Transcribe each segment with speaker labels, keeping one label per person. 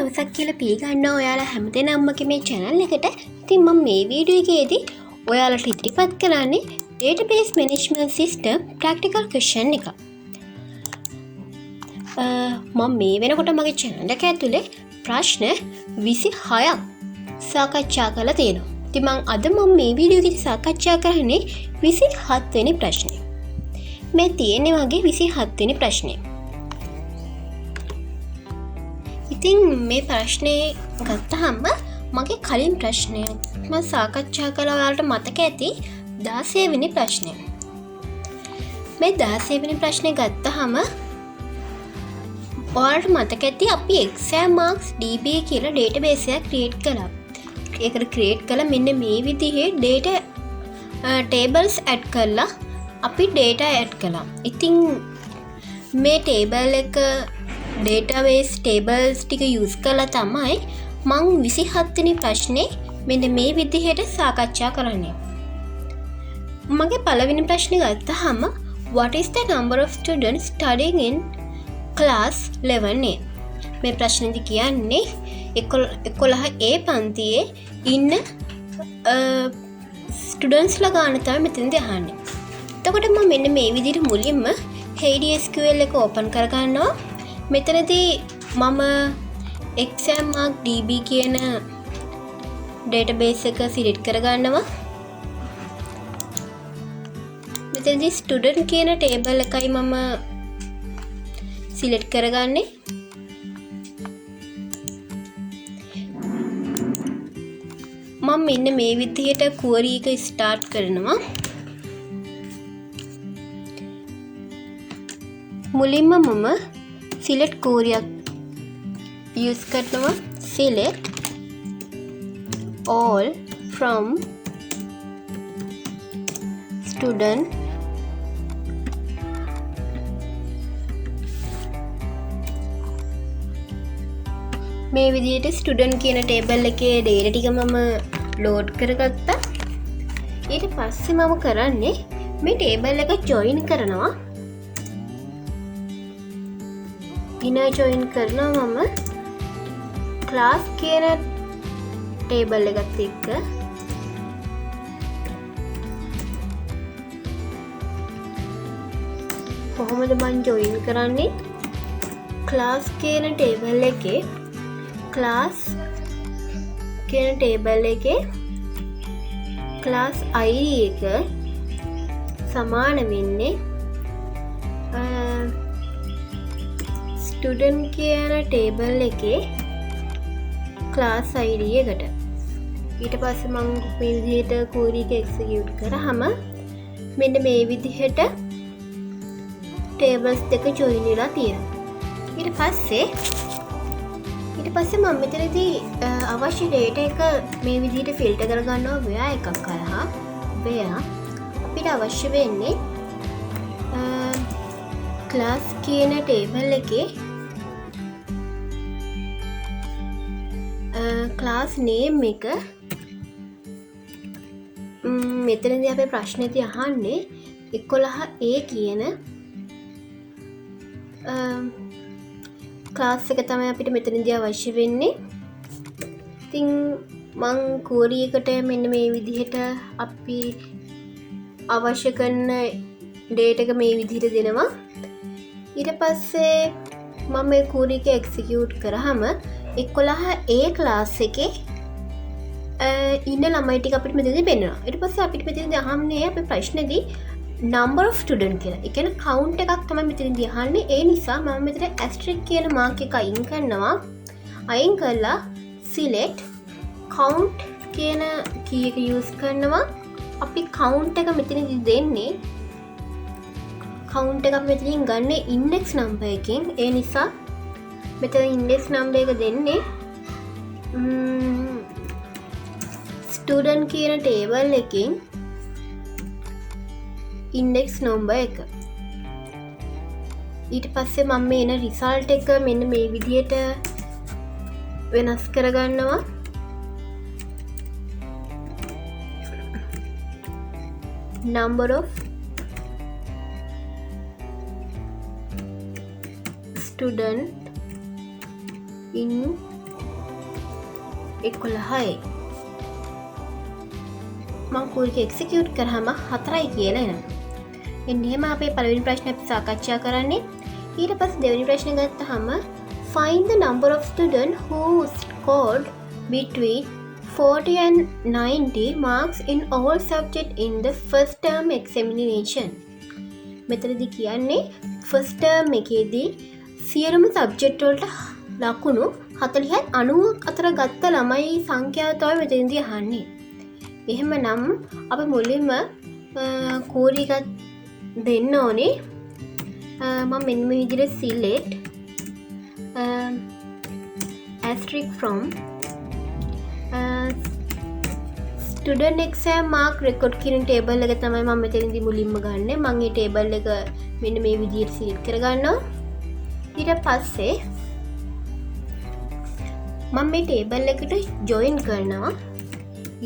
Speaker 1: දවසක් කියලා පිළිගන්නවා ඔයාලා හැමදෙනාමගේ මේ channel එකට. ඉතින් මම මේ වීඩියෝ එකේදී ඔයාලට ඉදිරිපත් කරන්නේ database management system practical question එක. මම මේ වෙනකොට මගේ channel එක ඇතුලේ ප්‍රශ්න 26ක් සාකච්ඡා කරලා තියෙනවා. ඉතින් අද මම මේ වීඩියෝ එකේදී සාකච්ඡා කරන්නේ 27 වෙනි ප්‍රශ්නේ. මේ තියෙන්නේ වගේ 27 වෙනි ප්‍රශ්නේ. ඉතින් මේ ප්‍රශ්නේ ගත්තහම මගේ කලින් ප්‍රශ්නය මම සාකච්ඡා කළා ඔයාලට මතක ඇති 16 වෙනි ප්‍රශ්නය. මේ 16 වෙනි ප්‍රශ්නේ ගත්තහම ඔයාලට මතක ඇති අපි exam marks db කියලා database එකක් create කළා. ඒකට create කළා මෙන්න මේ විදිහේ data tables add කරලා අපි data add කළා. ඉතින් මේ table එක database tables ටික use කරලා තමයි මම 27 වෙනි ප්‍රශ්නේ මෙන්න මේ විදිහට සාකච්ඡා කරන්නේ. මගේ පළවෙනි ප්‍රශ්නේ ගත්තහම what is the number of students studying in class 11A? මේ ප්‍රශ්නේදී කියන්නේ 11A පන්තියේ ඉන්න students ලා ගාන තමයි මෙතනදී අහන්නේ. එතකොට මම මෙන්න මේ විදිහට මුලින්ම HDSQL එක open කරගන්නවා. මෙතනදී මම exam mark db කියන database එක select කරගන්නවා. මෙතනදී student කියන table එකයි මම select කරගන්නේ. මම මෙන්න මේ විදිහට query එක start කරනවා. මුලින්ම මම select query එක use කරනවා. select all from student මේ විදිහට student කියන table එකේ data ටික මම load කරගත්තා. ඊට පස්සේ මම කරන්නේ මේ table එක join කරනවා. inner join කරනවා මම class කියන table එකත් එක්ක. කොහොමද මම join කරන්නේ? class කියන table එකේ class කියන table එකේ class id එක සමාන වෙන්නේ student කියන table එකේ class id එකට. ඊට පස්සේ මම මේ විදිහට query එක execute කරාම මෙන්න මේ විදිහට tables දෙක join වෙලා තියෙනවා. ඊට පස්සේ මම මෙතනදී අවශ්‍ය data එක මේ විදිහට filter කරගන්නවා where එකක් කරහා. where අපිට අවශ්‍ය වෙන්නේ class කියන table එකේ class name එක මෙතනදී අපේ ප්‍රශ්නේදී අහන්නේ 11A කියන class එක තමයි අපිට මෙතනදී අවශ්‍ය වෙන්නේ. ඉතින් මං query එකට මෙන්න මේ විදිහට අපි අවශ්‍ය කරන data එක මේ විදිහට දෙනවා. ඊට පස්සේ මම මේ query එක execute කරාම 11A class එකේ ඉන්න ළමයි ටික අපිට මෙතනදී පෙන්නනවා. ඊට පස්සේ අපිට මෙතනදී අහන්නේ අපේ ප්‍රශ්නේදී number of student කියලා. ඒ කියන්නේ count එකක් තමයි මෙතනදී අහන්නේ. ඒ නිසා මම මෙතන asterisk කියන mark එක අයින් කරනවා. අයින් කරලා select count කියන key එක use කරනවා. අපි count එක මෙතනදී දෙන්නේ count එක අපි මෙතනින් ගන්න index number එකෙන්. ඒ නිසා මෙතන index number එක දෙන්නේ student කියන table එකෙන් index number එක. ඊට පස්සේ මම මේ එන result එක මෙන්න මේ විදිහට වෙනස් කරගන්නවා. number of student in 11යි. මං කූරික එක්සිකියුට් කරාම 4යි කියලා එනවා. එන්න එහෙම අපේ පළවෙනි ප්‍රශ්නේ අපි සාකච්ඡා කරන්නේ. ඊට පස්සේ දෙවෙනි ප්‍රශ්නේ ගත්තාම find the number of students who scored between 40 and 90 marks in all subjects in the first term examination. මෙතනදී කියන්නේ first term එකේදී සියලුම සබ්ජෙක්ට් වලට ලකුණු 40ත් 90ක් අතර ගත්ත ළමයි සංඛ්‍යාව තමයි මෙතනදී අහන්නේ. එහෙමනම් අපි මුලින්ම කෝරික දෙන්න ඕනේ. මම මෙන්න මේ විදිහට select asterisk from student exam mark record කියන table එක තමයි මම මෙතනදී මුලින්ම ගන්නෙ. මම මේ table එක මෙන්න මේ විදිහට select කරගන්නවා. ඊට පස්සේ මම මේ table එකට join කරනවා.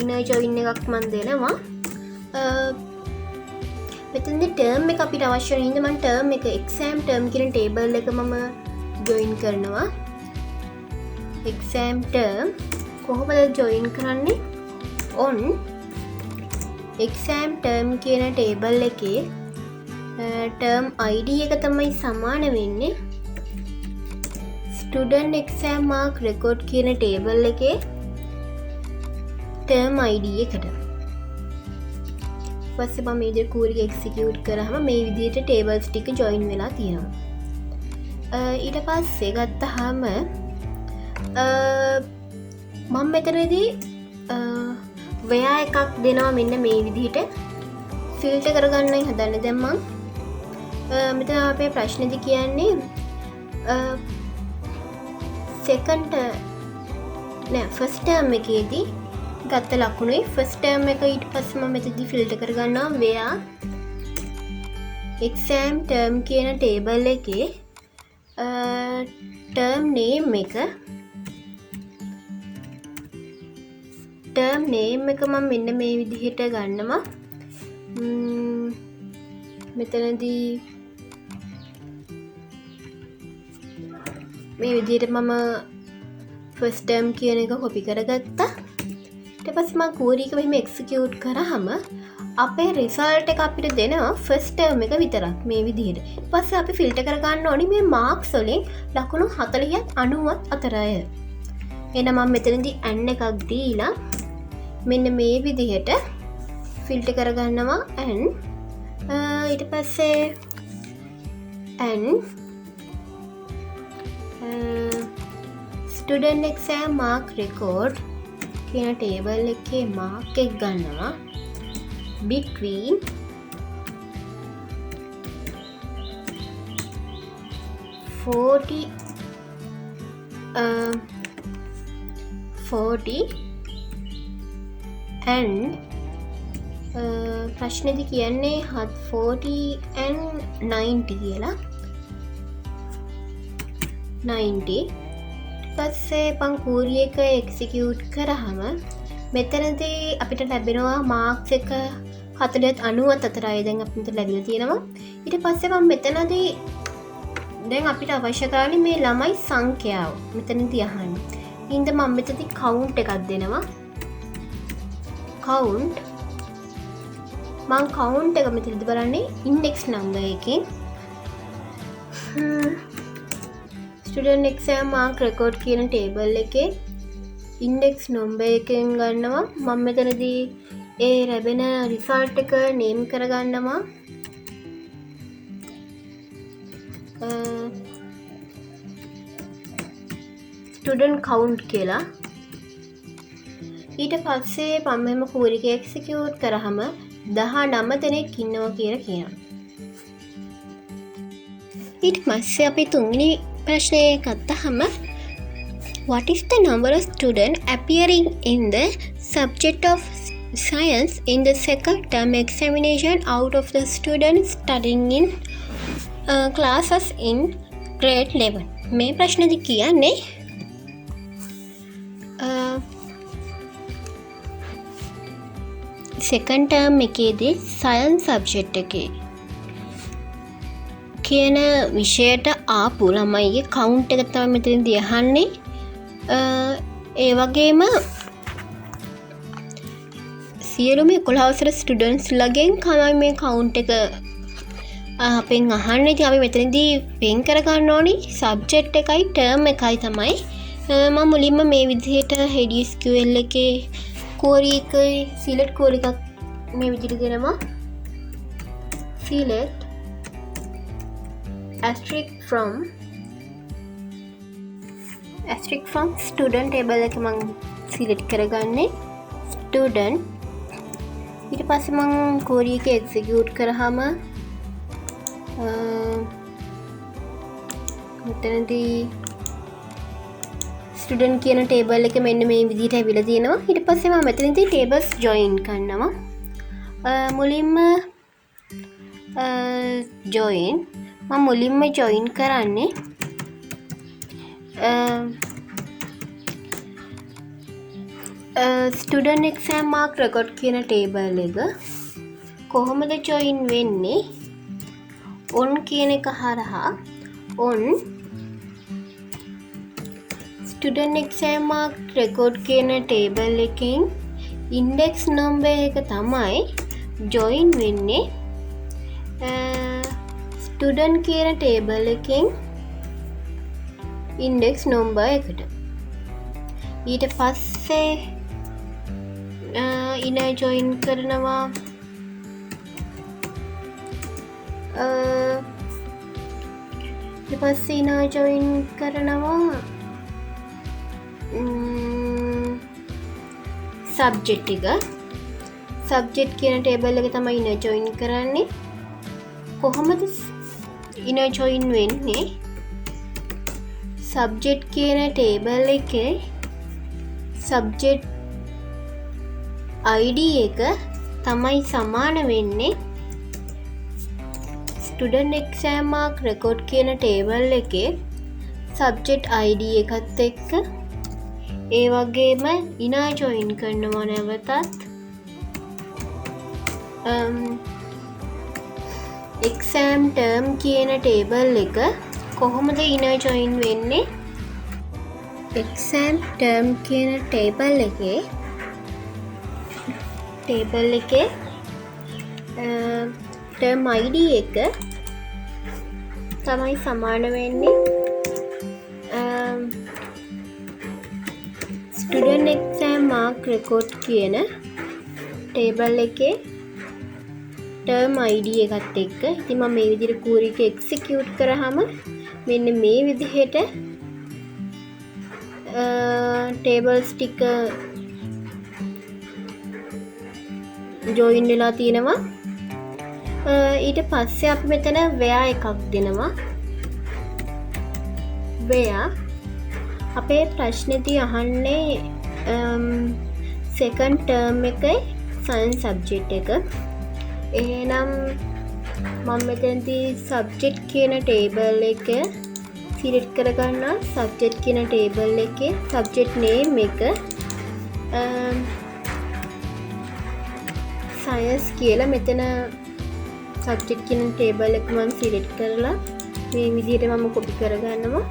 Speaker 1: inner join එකක් මම දෙනවා. මෙතනදී term එක අපිට අවශ්‍ය වෙන හින්දා මම term එක exam term කියන table එක මම join කරනවා. exam term කොහොමද join කරන්නේ? on exam term කියන table එකේ term id එක තමයි සමාන වෙන්නේ student exam mark record කියන table එකේ term id එකට. පස්සේ මම මේ විදිහට කූරික execute කරාම මේ විදිහට tables ටික join වෙලා තියෙනවා. ඊට පස්සේ ගත්තාම මම මෙතනදී වයා එකක් දෙනවා මෙන්න මේ විදිහට ෆිල්ටර් කරගන්නයි හදන්නේ. දැන් මම මෙතන අපේ ප්‍රශ්නේදී කියන්නේ first term එකේදී ගත්ත ලකුණුයි first term එක ඊට පස්සේ මම මෙතනදී ෆිල්ටර් කරගන්නවා වයා exam term කියන table එකේ term name එක මම මෙන්න මේ විදිහට ගන්නවා. මෙතනදී මේ විදිහට මම first term කියන එක copy කරගත්තා. ඊට පස්සේ මම query එක මෙහෙම execute කරාම අපේ result එක අපිට දෙනවා first term එක විතරක් මේ විදිහට. ඊට පස්සේ අපි filter කර ගන්න ඕනි මේ marks වලින් ලකුණු 40ත් 90ත් අතරය. එහෙනම් මම මෙතනදී n එකක් දීලා මෙන්න මේ විදිහට ෆිල්ටර් කරගන්නවා n. ඊට පස්සේ n student exam mark record කියන table එකේ mark එක ගන්නවා between 40 and ප්‍රශ්නේදී කියන්නේ 40 and 90 කියලා. 90 පස්සේ මම query එක execute කරාම මෙතනදී අපිට ලැබෙනවා marks එක 40ත් 90ත් අතරයි දැන් අපිට ලැබිලා තියෙනවා. ඊට පස්සේ මම මෙතනදී දැන් අපිට අවශ්‍ය කරන්නේ මේ ළමයි සංඛ්‍යාව මෙතනදී අහන්නේ. ඉතින් මම මෙතනදී count එකක් දෙනවා. count එක මෙතනදී බලන්නේ index number එකකින් student exam mark record කියන table එකේ index number එකෙන් ගන්නවා. මම මෙතනදී ඒ ලැබෙන result එක name කරගන්නවා. student count කියලා. ඊට පස්සේ මම මෙහෙම query එක execute කරාම 19 දෙනෙක් ඉන්නවා කියලා කියනවා. ඊට පස්සේ අපි තුන්වෙනි ප්‍රශ්නය ගත්තාම what is the number of students appearing in the subject of science in the second term examination out of the students studying in classes in grade 11? මේ ප්‍රශ්නේදී කියන්නේ second term එකේදී science subject එකේ කියන විෂයට ආපු ළමයිගේ count එක තමයි මෙතනදී අහන්නේ. ඒ වගේම සියලුම 11 වසර ස්ටුඩන්ට්ස් ලගෙන් තමයි මේ කවුන්ට් එක අපෙන් අහන්න. ඉතින් අපි මෙතනදී වෙන් කරගන්න ඕනි සබ්ජෙක්ට් එකයි ටර්ම් එකයි තමයි. මම මුලින්ම මේ විදිහට HDSQL එකේ query එකයි select query එකක් මේ විදිහට දෙනවා. select asterisk from student table එක මම select කරගන්නේ student. ඊට පස්සේ මම query එක execute කරාම මෙතනදී ස්ටුඩන්ට් කියන ටේබල් එක මෙන්න මේ විදිහට ඇවිල්ලා තියෙනවා. ඊට පස්සේ මම මෙතනදී tables join කරනවා. මුලින්ම join කරන්නේ student exam mark record කියන ටේබල් එක කොහොමද join වෙන්නේ? on කියන එක හරහා on student exam mark record කියන ටේබල් එකෙන් index number එක තමයි join වෙන්නේ student කියන ටේබල් එකෙන් index number එකට. ඊට පස්සේ inner join කරනවා ඊට පස්සේ inner join කරනවා subject එක. subject කියන ටේබල් එක තමයි inner join කරන්නේ. කොහොමද inner join වෙන්නේ? subject කියන ටේබල් එකේ subject ID එක තමයි සමාන වෙන්නේ student exam mark record කියන ටේබල් එකේ subject ID එකත් එක්ක. ඒ වගේම inner join කරනවා නැවතත් exam term කියන ටේබල් එක. කොහොමද inner join වෙන්නේ? exam term කියන ටේබල් එකේ term ID එක තමයි සමාන වෙන්නේ student exam mark record කියන ටේබල් එකේ term ID එකත් එක්ක. ඉතින් මම මේ විදිහට query එක execute කරාම මෙන්න මේ විදිහට tables ටික join වෙලා තියෙනවා. ඊට පස්සේ අපි මෙතන where එකක් දෙනවා. where අපේ ප්‍රශ්නේදී අහන්නේ second term එකේ science subject එක. එහෙනම් මම මෙතනදී subject කියන table එක select කරගන්නවා. subject කියන table එකේ subject name එක science කියලා මෙතන subject කියන table එක මම select කරලා මේ විදිහට මම copy කරගන්නවා.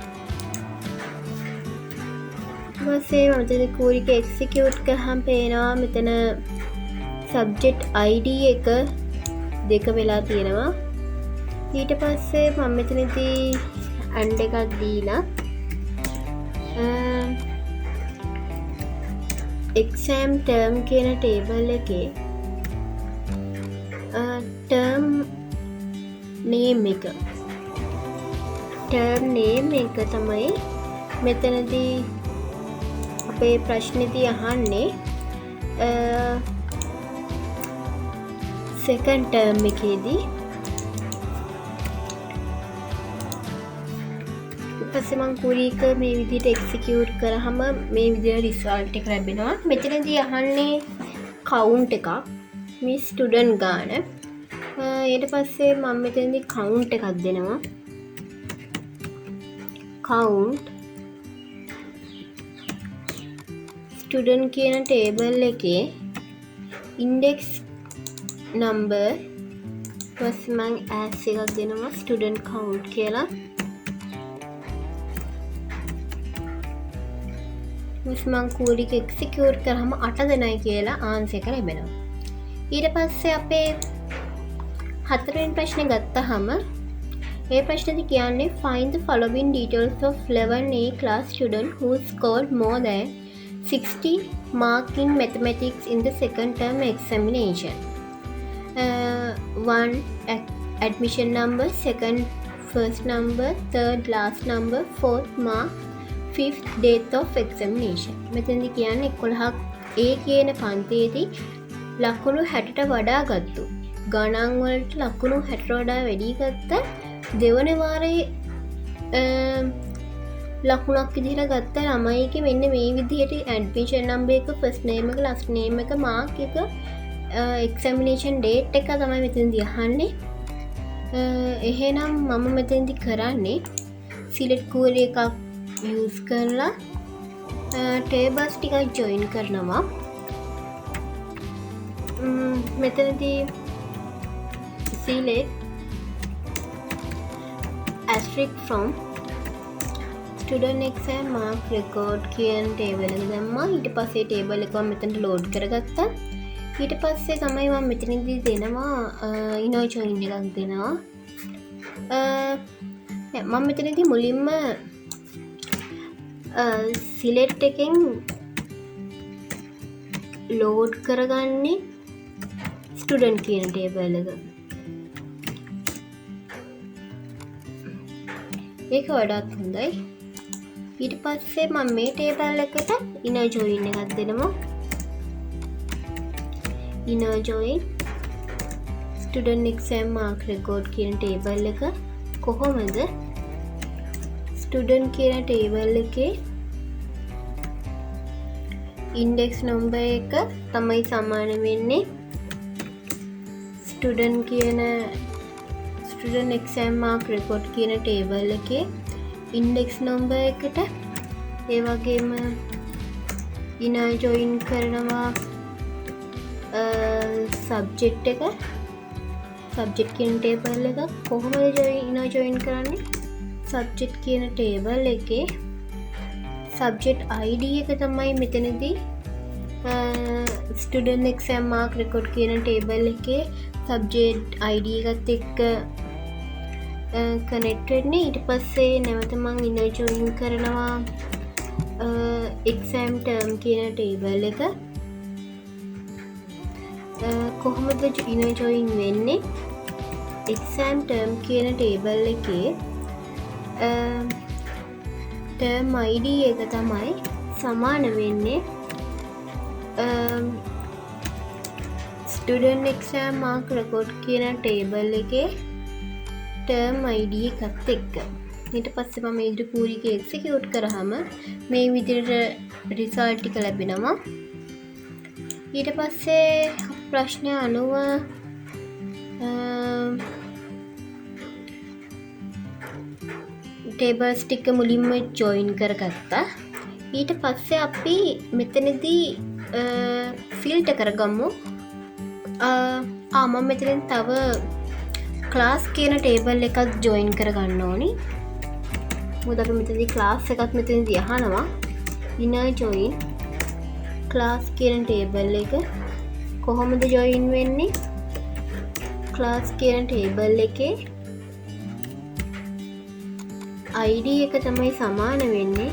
Speaker 1: ඊට පස්සේ මම මෙතන query එක execute කරාම පේනවා මෙතන subject ID එක දෙක වෙලා තියෙනවා. ඊට පස්සේ මම මෙතනදී and එකක් දීලා exam term කියන table එකේ term name එක තමයි මෙතනදී අපේ ප්‍රශ්නේදී අහන්නේ second term එකේදී. ඊපස්සේ මම query එක මේ විදිහට execute කරාම මේ විදිහට result එක ලැබෙනවා. මෙතනදී අහන්නේ count එකක්, මේ student ගාන. ඊට පස්සේ මම මෙතනදී count එකක් දෙනවා. count student කියන table එකේ index number ඊපස්සේ මම as එකක් දෙනවා student count කියලා. මං කූරි එක එක්සිකියුට් කරාම 8 දෙනයි කියලා ආන්සර් එක ලැබෙනවා. ඊට පස්සේ අපේ හතරවෙනි ප්‍රශ්නේ ගත්තාම ඒ ප්‍රශ්නේදී කියන්නේ find the following details of 11A class student who scored more than 60 mark in mathematics in the second term examination. One admission number, second first number, third last number, fourth mark, fifth date of examination. මෙතනදී කියන්නේ 11ක් A කියන පන්තියේදී ලකුණු 60ට වඩා ගත්තු. ගණන් වලට ලකුණු 60ට වඩා වැඩි ගත්ත දෙවන වාරයේ ලකුණක් විදිහට ගත්ත ළමයිගේ මෙන්න මේ විදිහට ඇඩ්මිෂන් නම්බර් එක, ෆස්ට් නේම් එක, ලාස්ට් නේම් එක, මාක් එක, එක්සැමිනේෂන් ඩේට් එක තමයි මෙතනදී අහන්නේ. එහෙනම් මම මෙතනදී කරන්නේ සිලෙක්ට් කූරි එකක් යූස් කරලා ටේබල්ස් ටිකක් ජොයින් කරනවා. මෙතනදී select asterisk from student exam mark record කියන ටේබල් එක දැම්මා. ඊට පස්සේ ටේබල් එක මම මෙතනට ලෝඩ් කරගත්තා. ඊට පස්සේ තමයි මම මෙතනදී දෙනවා inner join එකක් දෙනවා. මම මෙතනදී මුලින්ම select එකෙන් ලෝඩ් කරගන්නේ ස්ටුඩන්ට් කියන ටේබල් එක. ඒක වඩාත් හොඳයි. ඊට පස්සේ මම මේ ටේබල් එකට inner join එකක් දෙනවා. inner join student exam mark record කියන ටේබල් එක කොහොමද ස්ටුඩන්ට් කියන ටේබල් එකේ ඉන්ඩෙක්ස් නම්බර් එක තමයි සමාන වෙන්නේ ස්ටුඩන්ට් exam mark record කියන ටේබල් එකේ ඉන්ඩෙක්ස් නම්බර් එකට. ඒ වගේම inner join කරනවා subject එක, subject කියන ටේබල් එක කොහොමද inner join කරන්නේ? subject කියන ටේබල් එකේ subject ID එක තමයි මෙතනදී student exam mark record කියන ටේබල් එකේ subject ID එකත් එක්ක කනෙක්ට් වෙන්නේ. ඊට පස්සේ නැවත මම inner join කරනවා exam term කියන ටේබල් එක. කොහොමද inner join වෙන්නේ? exam term කියන ටේබල් එකේ term ID එක තමයි සමාන වෙන්නේ student exam mark record කියන ටේබල් එකේ term ID එකත් එක්ක. ඊට පස්සේ මම ඉදිරි කූරි එක එක්සිකියුට් කරාම මේ විදිහට රිසල්ට් ටික ලැබෙනවා. ඊට පස්සේ ප්‍රශ්න 90 ටේබල්ස් ටික මුලින්ම ජොයින් කරගත්තා. ඊට පස්සේ අපි මෙතනදී ෆිල්ටර් කරගමු. මම මෙතනින් තව ක්ලාස් කියන ටේබල් එකක් ජොයින් කරගන්න ඕනි. මොකද අපි මෙතනදී ක්ලාස් එකක් මෙතනදී අහනවා. inner join ක්ලාස් කියන ටේබල් එක කොහොමද ජොයින් වෙන්නේ? ක්ලාස් කියන ටේබල් එකේ ID එක තමයි සමාන වෙන්නේ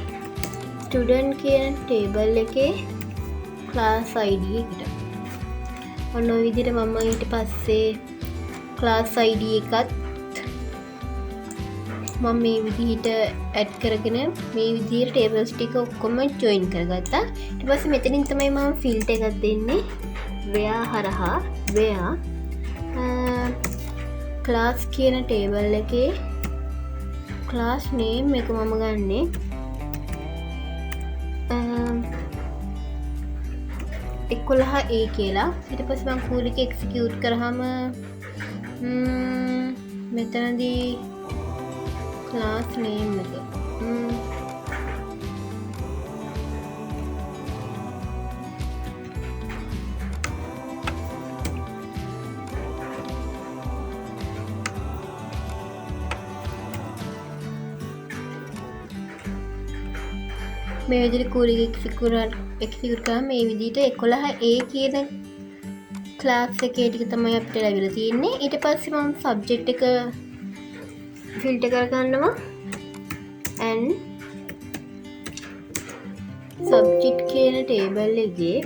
Speaker 1: ස්ටුඩන්ට් කියන ටේබල් එකේ ක්ලාස් ID එකට. ඔන්න ඔය විදිහට මම ඊට පස්සේ ක්ලාස් ID එකත් මම මේ විදිහට ඇඩ් කරගෙන මේ විදිහට ටේබල්ස් ටික ඔක්කොම ජොයින් කරගත්තා. ඊට පස්සේ මෙතනින් තමයි මම ෆිල්ටර් එකක් දෙන්නේ. where හරහා where ක්ලාස් කියන ටේබල් එකේ ක්ලාස් නේම් එක මම ගන්නේ 11A කියලා. ඊට පස්සේ මම කූරි එක එක්සිකියුට් කරාම මෙතනදී ක්ලාස් නේම් එක මේ විදිහට කූරි එක්සිකියුට් කරාම මේ විදිහට 11A කියන ක්ලාස් එකේ ටික තමයි අපිට ලැබිලා තියෙන්නේ. ඊට පස්සේ මම සබ්ජෙක්ට් එක ෆිල්ටර් කරගන්නවා and subject කියන ටේබල් එකේ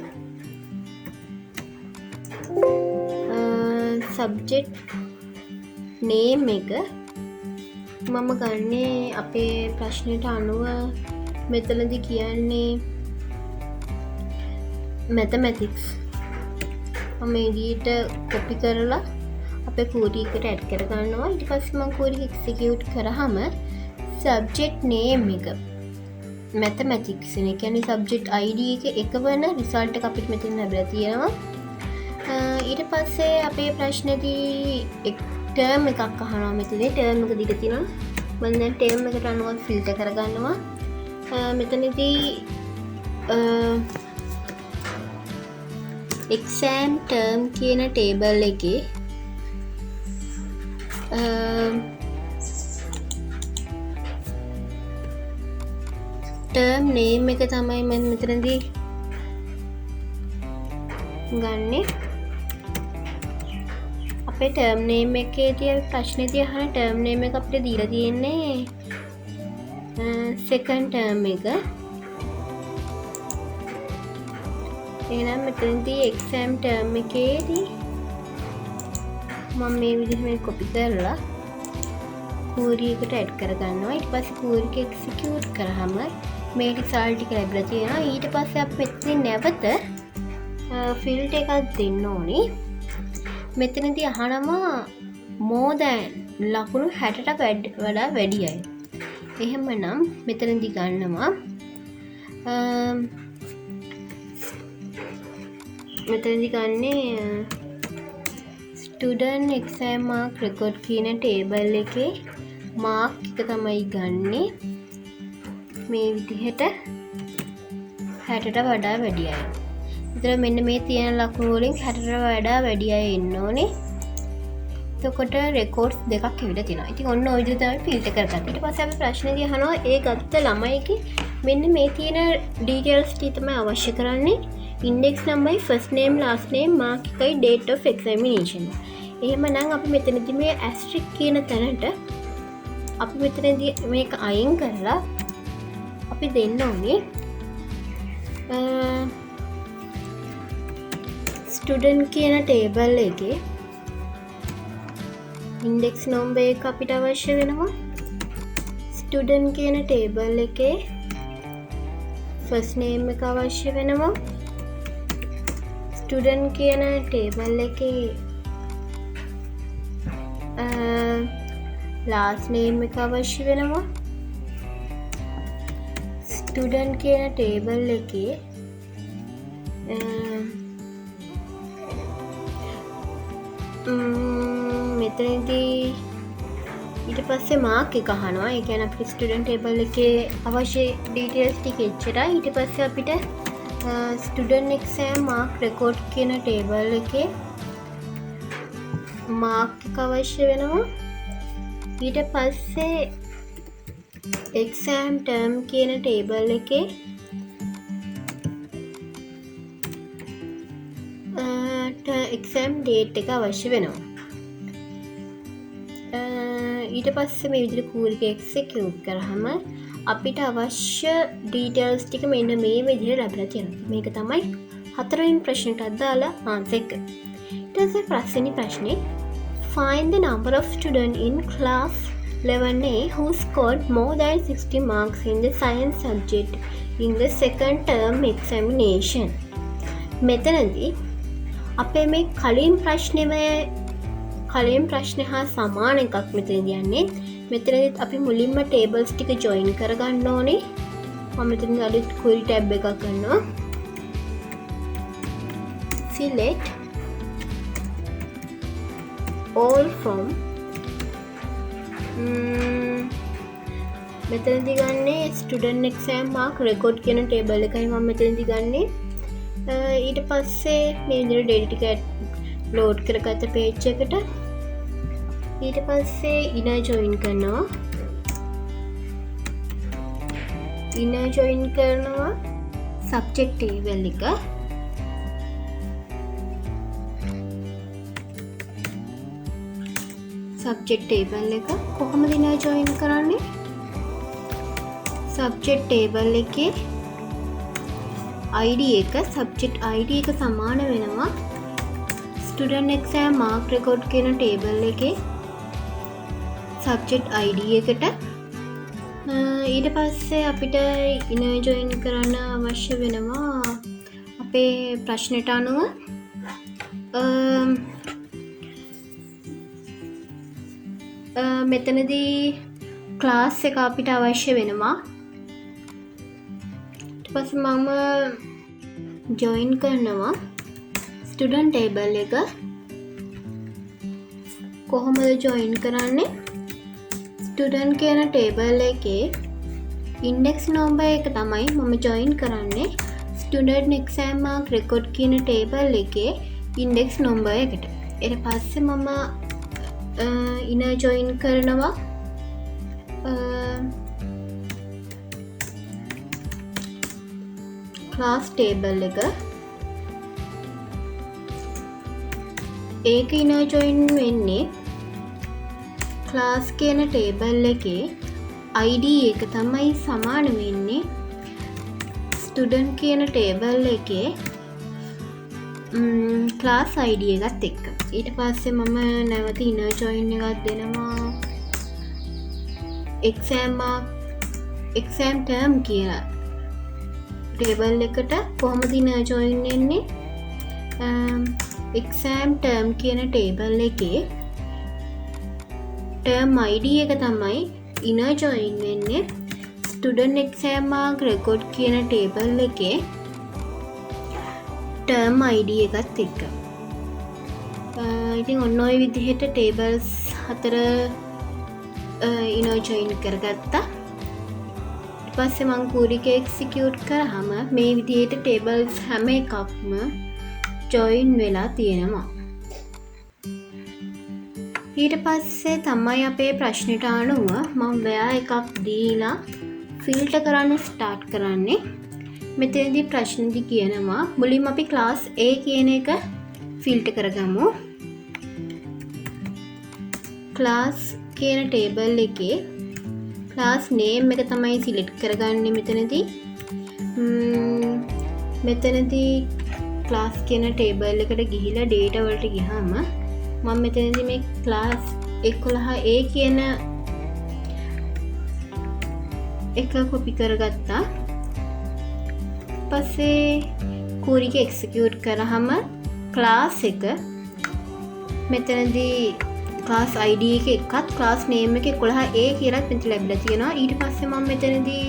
Speaker 1: subject name එක මම ගන්නේ අපේ ප්‍රශ්නෙට අනුව මෙතනදි කියන්නේ mathematics. මම එළියට කොපි කරලා අපේ කූරි එකට ඇඩ් කර ගන්නවා. ඊට පස්සේ මම කූරි එක්සිකියුට් කරාම subject name එක mathematics නේ කියන්නේ subject id එක වෙන result එක අපිට මෙතන ලැබිලා තියෙනවා. ඊට පස්සේ අපේ ප්‍රශ්නේදී term එකක් අහනවා. මෙතනදී term එක දීලා තියෙනවා. මම දැන් term එකට අනුව ෆිල්ටර් කරගන්නවා. මෙතනදී exam term කියන ටේබල් එකේ term name එක තමයි මම මෙතනදී ගන්නෙ. අපේ term name එකේදී ප්‍රශ්නේදී අහන term name එක අපිට දීලා තියෙන්නේ second term එක. එහෙනම් මෙතනදී exam term එකේදී මම මේ විදිහට මේ කොපි කරලා කූරි එකට ඇඩ් කරගන්නවා. ඊට පස්සේ කූරි එක එක්සිකියුට් කරාම මේ රිසල්ට් ටික ලැබිලා තියෙනවා. ඊට පස්සේ අපි මෙතන නැවත ෆිල්ටර් එකක් දෙන්න ඕනේ. මෙතනදී අහනවා more than ලකුණු 60ට වඩා වැඩි අය. එහෙමනම් මෙතනදී ගන්නවා මෙතනදී ගන්නේ student exam mark record කියන ටේබල් එකේ මාක් එක තමයි ගන්නේ. මේ විදිහට 60ට වඩා වැඩි අය. ඒතර මෙන්න මේ තියෙන ලකුණු වලින් 60ට වඩා වැඩි අය ඉන්න ඕනේ. එතකොට රෙකෝඩ්ස් දෙකක් එවිලා තියෙනවා. ඉතින් ඔන්න ඔය විදිහට තමයි ෆිල්ටර් කරගත්තේ. ඊට පස්සේ අපි ප්‍රශ්නේදී අහනවා ඒ ගත්ත ළමයිගේ මෙන්න මේ තියෙන ඩීටේල්ස් ටික තමයි අවශ්‍ය කරන්නේ. index number, first name, last name, mark එකයි date of examination. එහෙමනම් අපි මෙතනදී මේ asterisk කියන තැනට අපි මෙතනදී මේක අයින් කරලා අපි දෙන්න ඕනේ student කියන ටේබල් එකේ index number එක අපිට අවශ්‍ය වෙනවා. student කියන ටේබල් එකේ first name එක අවශ්‍ය වෙනවා. student කියන ටේබල් එකේ last name එක අවශ්‍ය වෙනවා. student කියන ටේබල් එකේ මෙතනදී ඊට පස්සේ මාක් එක අහනවා. ඒ කියන්නේ අපේ ස්ටුඩන්ට් ටේබල් එකේ අවශ්‍ය ඩීටේල්ස් ටික එච්චරයි. ඊට පස්සේ අපිට ස්ටුඩන්ට් එක්සෑම් මාක් රෙකෝඩ් කියන ටේබල් එකේ මාක් එක අවශ්‍ය වෙනවා. ඊට පස්සේ එක්සෑම් ටර්ම් කියන ටේබල් එකේ එක්සෑම් ඩේට් එක අවශ්‍ය වෙනවා. ඊට පස්සේ මේ විදිහට කූරි එක එක්සිකියුට් කරාම අපිට අවශ්‍ය ඩීටේල්ස් ටික මෙන්න මේ විදිහට ලැබිලා තියෙනවා. මේක තමයි හතරවෙනි ප්‍රශ්නට අදාළ ආන්සර් එක. ඊට පස්සේ පස්වෙනි ප්‍රශ්නේ find the number of students in class 11A who scored more than 60 marks in the science subject in the second term examination. මෙතනදී අපේ මේ කලින් ප්‍රශ්නේ හා සමාන එකක් මෙතනදී යන්නේ. මෙතනදිත් අපි මුලින්ම ටේබල්ස් ටික ජොයින් කරගන්න ඕනේ. මම මෙතනදී අලුත් query tab එකක් ගන්නවා. select all from මෙතනදී ගන්නේ student exam mark record කියන ටේබල් එකයි මම මෙතනදී ගන්නේ. ඊට පස්සේ මේ විදිහට data ටික load කරගත්ත page එකට ඊට පස්සේ inner join කරනවා. inner join කරනවා subject table එක. subject table එක කොහොමද inner join කරන්නේ? subject table එකේ ID එක subject ID එක සමාන වෙනවා student exam mark record කියන table එකේ subject ID එකට. ඊට පස්සේ අපිට inner join කරන්න අවශ්‍ය වෙනවා අපේ ප්‍රශ්නෙට අනුව මෙතනදී ක්ලාස් එක අපිට අවශ්‍ය වෙනවා. ඊට පස්සේ මම join කරනවා student table එක. කොහොමද join කරන්නේ? student කියන table එකේ index number එක තමයි මම join කරන්නේ student exam mark record කියන table එකේ index number එකට. ඊට පස්සේ මම inner join කරනවා class table එක. ඒක inner join වෙන්නේ class කියන table එකේ ID එක තමයි සමාන වෙන්නේ student කියන table එකේ class ID එකත් එක්ක. ඊට පස්සේ මම නැවත inner join එකක් දෙනවා exam term කියලා table එකට. කොහොමද inner join වෙන්නේ? exam term කියන table එකේ term ID එක තමයි inner join වෙන්නේ student exam mark record කියන table එකේ term ID එකත් එක්ක. ඉතින් ඔන්න ඔය විදිහට tables 4 inner join කරගත්තා. ඊට පස්සේ මම query එක execute කරාම මේ විදිහට tables හැම එකක්ම join වෙලා තියෙනවා. ඊට පස්සේ තමයි අපේ ප්‍රශ්නෙට අනුව මම where එකක් දීලා filter කරන්න start කරන්නේ. මෙතනදී ප්‍රශ්නේදී කියනවා මුලින්ම අපි class A කියන එක filter කරගමු. class කියන table එකේ class name එක තමයි select කරගන්නේ මෙතනදී. මෙතනදී class කියන table එකට ගිහිලා data වලට ගියාම මම මෙතනදී මේ class 11A කියන එක copy කරගත්තා. පස්සේ query එක execute කරාම class එක මෙතනදී class ID එක එකත් class name එක 11A කියලා මෙතන ලැබිලා තියෙනවා. ඊට පස්සේ මම මෙතනදී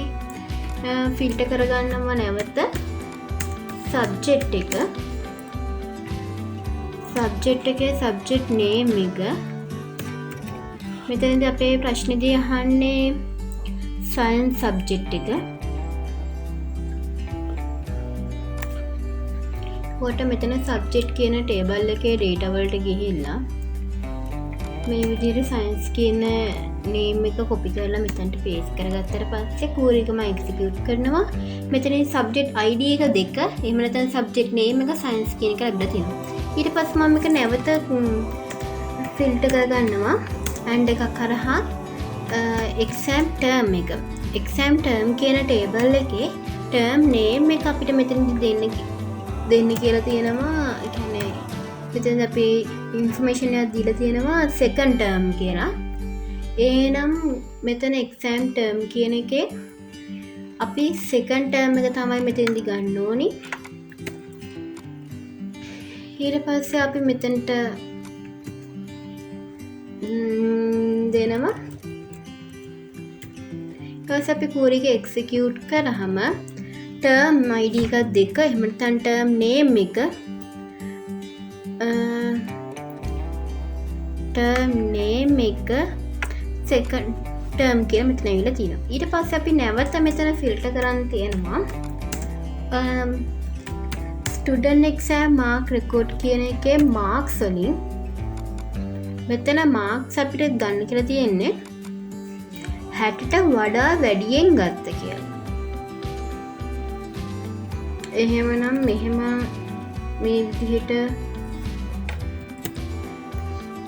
Speaker 1: filter කරගන්නවා නැවත subject එක. subject එකේ subject name එක මෙතනදී අපේ ප්‍රශ්නේදී අහන්නේ science subject එක. ඔකට මෙතන subject කියන table එකේ data වලට ගිහිල්ලා මේ විදිහට science කියන name එක copy කරලා මෙතනට paste කරගත්තට පස්සේ query එක මම execute කරනවා. මෙතනින් subject ID එක 2 එහෙම නැත්නම් subject name එක science කියන එක ලැබිලා තියෙනවා. ඊට පස්සේ මම මේක නැවත filter කරගන්නවා and එකක් කරහා exam term එක. exam term කියන table එකේ term name එක අපිට මෙතනදී දෙන්න කියලා තියෙනවා. ඒ කියන්නේ මෙතන අපි information එකක් දීලා තියෙනවා second term කියලා. එහෙනම් මෙතන exam term කියන එකේ අපි second term එක තමයි මෙතනදී ගන්න ඕනි. ඊට පස්සේ අපි මෙතනට දෙනවා. ඊට අපි query එක execute කරාම term ID එක 2 එහෙම නැත්නම් term name එක term name එක second term කියලා මෙතන ඇවිල්ලා තියෙනවා. ඊට පස්සේ අපි නැවත මෙතන filter කරන්න තියෙනවා student exam mark record කියන එකේ marks වලින් මෙතන marks අපිට ගන්න කියලා තියෙන්නේ 60ට වඩා වැඩියෙන් ගත්ත කියලා. එහෙමනම් මෙහෙම මේ විදිහට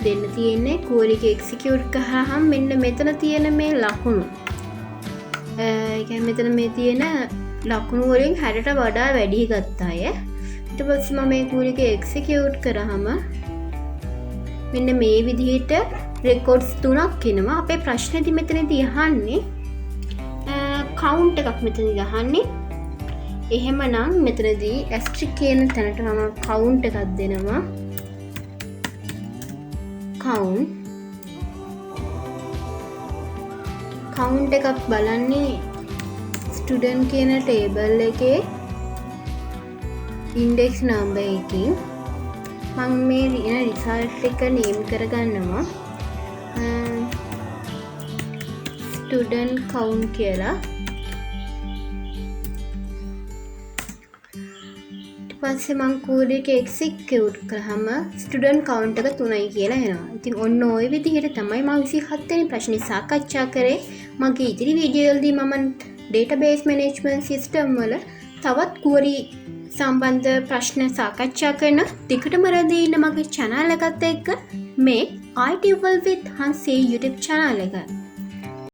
Speaker 1: දෙන්න තියෙන්නේ. කුවරික එක්සිකියුට් කරාම මෙන්න මෙතන තියෙන මේ ලකුණු මෙතන මේ තියෙන ලකුණු වලින් 60ට වඩා වැඩි ගත්තා අය. ඊට පස්සේ මම මේ කුවරික එක්සිකියුට් කරාම මෙන්න මේ විදිහට රෙකෝඩ්ස් 3ක් එනවා. අපේ ප්‍රශ්නේදී මෙතනදී අහන්නේ කවුන්ට් එකක් මෙතනදී අහන්නේ. එහෙමනම් මෙතනදී ඇස්ට්‍රික් කියන තැනට මම කවුන්ට් එකක් දෙනවා. කවුන්ට් එකක් බලන්නේ ස්ටුඩන්ට් කියන ටේබල් එකේ ඉන්ඩෙක්ස් නම්බර් එකකින්. මම මේ රිසල්ට් එක නේම් කරගන්නවා ස්ටුඩන්ට් කවුන්ට් කියලා. පස්සේ මං කුවරික එක්සිකියුට් කරාම ස්ටුඩන්ට් කවුන්ට් එක 3යි කියලා එනවා. ඉතින් ඔන්න ඔය විදිහට තමයි මම 27 වෙනි ප්‍රශ්නේ සාකච්ඡා කරේ. මගේ ඉදිරි වීඩියෝ වලදී මම ඩේටාබේස් මැනේජ්මන්ට් සිස්ටම් වල තවත් කුවරි සම්බන්ධ ප්‍රශ්න සාකච්ඡා කරන. ටිකටම රැඳී ඉන්න මගේ channel එකත් එක්ක මේ IT World with Hansi YouTube channel එක.